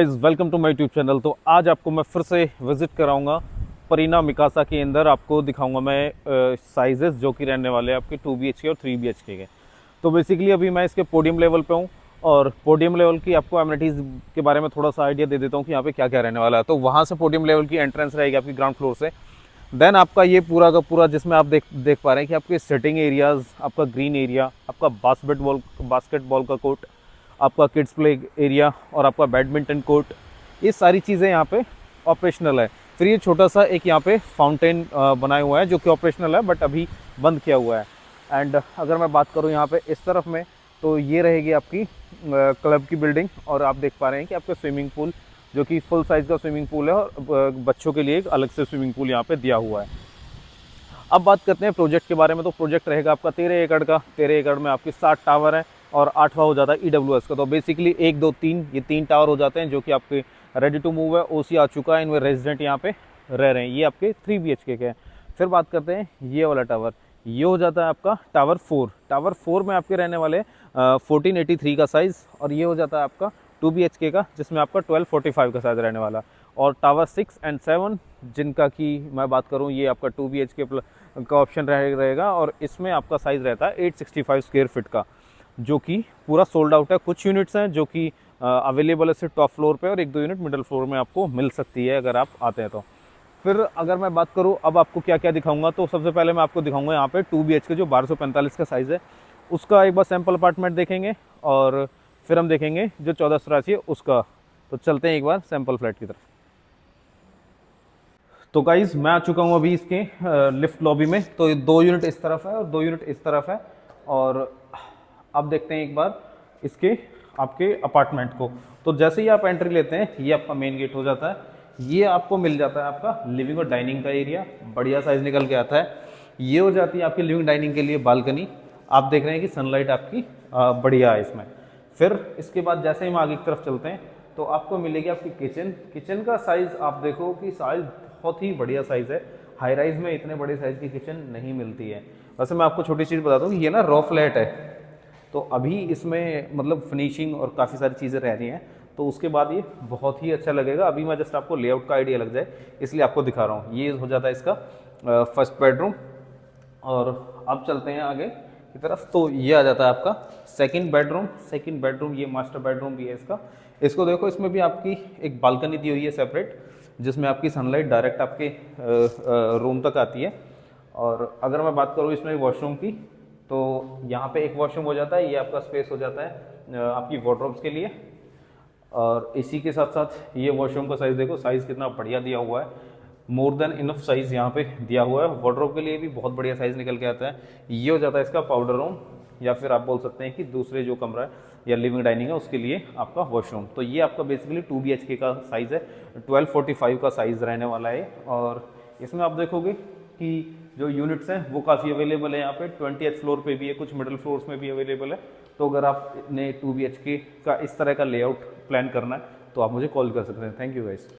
Welcome to my YouTube channel. तो आज आपको मैं फिर से विज़िट कराऊंगा परीना मिकासा के अंदर। आपको दिखाऊंगा मैं साइजेस जो कि रहने वाले हैं आपके 2 BHK और 3 BHK के। तो बेसिकली अभी मैं इसके पोडियम लेवल पे हूँ और पोडियम लेवल की आपको एमिनिटीज़ के बारे में थोड़ा सा आइडिया दे देता हूँ कि यहाँ पे क्या क्या रहने वाला है। तो वहाँ से पोडियम लेवल की एंट्रेंस रहेगी आपकी ग्राउंड फ्लोर से। देन आपका ये पूरा का पूरा जिसमें आप देख पा रहे हैं कि आपके सिटिंग एरियाज़, आपका ग्रीन एरिया, आपका बास्केटबॉल का कोर्ट, आपका किड्स प्ले एरिया और आपका बैडमिंटन कोर्ट, ये सारी चीज़ें यहाँ पे ऑपरेशनल है। फिर ये छोटा सा एक यहाँ पे फाउंटेन बनाया हुआ है जो कि ऑपरेशनल है बट अभी बंद किया हुआ है। एंड अगर मैं बात करूँ यहाँ पे इस तरफ में, तो ये रहेगी आपकी क्लब की बिल्डिंग और आप देख पा रहे हैं कि आपका स्विमिंग पूल जो कि फुल साइज़ का स्विमिंग पूल है और बच्चों के लिए एक अलग से स्विमिंग पूल यहाँ पे दिया हुआ है। अब बात करते हैं प्रोजेक्ट के बारे में। तो प्रोजेक्ट रहेगा आपका 13 एकड़ का। 13 एकड़ में आपकी 7 टावर हैं और 8वां हो जाता है EWS का। तो बेसिकली 1 2 3 ये 3 टावर हो जाते हैं जो कि आपके रेडी टू मूव है। OC आ चुका है, इनमें रेजिडेंट यहाँ पे रह रहे हैं। ये आपके 3 BHK के हैं। फिर बात करते हैं ये वाला टावर, ये हो जाता है आपका टावर 4। टावर 4 में आपके रहने वाले 1483 का साइज़ और ये हो जाता है आपका 2 BHK का जिसमें आपका 1245 का साइज़ रहने वाला। और टावर 6 एंड 7 जिनका कि मैं बात करूँ, ये आपका 2 BHK का ऑप्शन रहेगा और इसमें आपका साइज़ रहता है 865 स्क्वायर फीट का, जो कि पूरा सोल्ड आउट है। कुछ यूनिट्स हैं जो कि अवेलेबल है सिर्फ टॉप फ्लोर पे और 1 2 यूनिट मिडिल फ्लोर में आपको मिल सकती है अगर आप आते हैं तो। फिर अगर मैं बात करूँ अब आपको क्या क्या दिखाऊंगा, तो सबसे पहले मैं आपको दिखाऊंगा यहाँ पे 2 BHK जो 1245 का साइज़ है उसका एक बार सैम्पल अपार्टमेंट देखेंगे और फिर हम देखेंगे जो 1483 है उसका। तो चलते हैं एक बार सैम्पल फ्लैट की तरफ। तो गाइज़ मैं आ चुका हूँ अभी इसके लिफ्ट लॉबी में। तो 2 यूनिट इस तरफ है और 2 यूनिट इस तरफ है और अब देखते हैं एक बार इसके आपके अपार्टमेंट को। तो जैसे ही आप एंट्री लेते हैं ये आपका मेन गेट हो जाता है। ये आपको मिल जाता है आपका लिविंग और डाइनिंग का एरिया, बढ़िया साइज निकल के आता है। ये हो जाती है आपकी लिविंग डाइनिंग के लिए बालकनी। आप देख रहे हैं कि सनलाइट आपकी बढ़िया है इसमें। फिर इसके बाद जैसे ही हम आगे की तरफ चलते हैं तो आपको मिलेगी आपकी किचन। किचन का साइज़ आप देखो कि साइज़ बहुत ही बढ़िया साइज़ है। हाई राइज में इतने बड़े साइज़ की किचन नहीं मिलती है। वैसे मैं आपको छोटी चीज़ बता दूँ कि ये ना रॉ फ्लैट है, तो अभी इसमें मतलब फिनिशिंग और काफ़ी सारी चीज़ें रह रही हैं, तो उसके बाद ये बहुत ही अच्छा लगेगा। अभी मैं जस्ट आपको लेआउट का आइडिया लग जाए इसलिए आपको दिखा रहा हूँ। ये हो जाता है इसका फर्स्ट बेडरूम और अब चलते हैं आगे की तरफ। तो ये आ जाता है आपका सेकंड बेडरूम। सेकंड बेडरूम ये मास्टर बेडरूम भी है इसका। इसको देखो, इसमें भी आपकी एक बालकनी दी हुई है सेपरेट जिसमें आपकी सनलाइट डायरेक्ट आपके रूम तक आती है। और अगर मैं बात करूँ इसमें वॉशरूम की, तो यहाँ पे एक वॉशरूम हो जाता है। ये आपका स्पेस हो जाता है आपकी वार्डरोब्स के लिए। और इसी के साथ साथ ये वॉशरूम का साइज़ देखो, साइज़ कितना बढ़िया दिया हुआ है। मोर देन इनफ साइज़ यहाँ पे दिया हुआ है। वार्डरोब के लिए भी बहुत बढ़िया साइज़ निकल के आता है। ये हो जाता है इसका पाउडर रूम, या फिर आप बोल सकते हैं कि दूसरे जो कमरा है या लिविंग डाइनिंग है उसके लिए आपका वॉशरूम। तो ये आपका बेसिकली 2 BHK का साइज़ है, 1245 का साइज़ रहने वाला है। और इसमें आप देखोगे कि जो यूनिट्स हैं वो काफ़ी अवेलेबल है यहाँ पे। 20th फ्लोर पे भी है, कुछ मिडिल फ्लोर्स में भी अवेलेबल है। तो अगर आपने 2 BHK का इस तरह का लेआउट प्लान करना है तो आप मुझे कॉल कर सकते हैं। Thank you guys.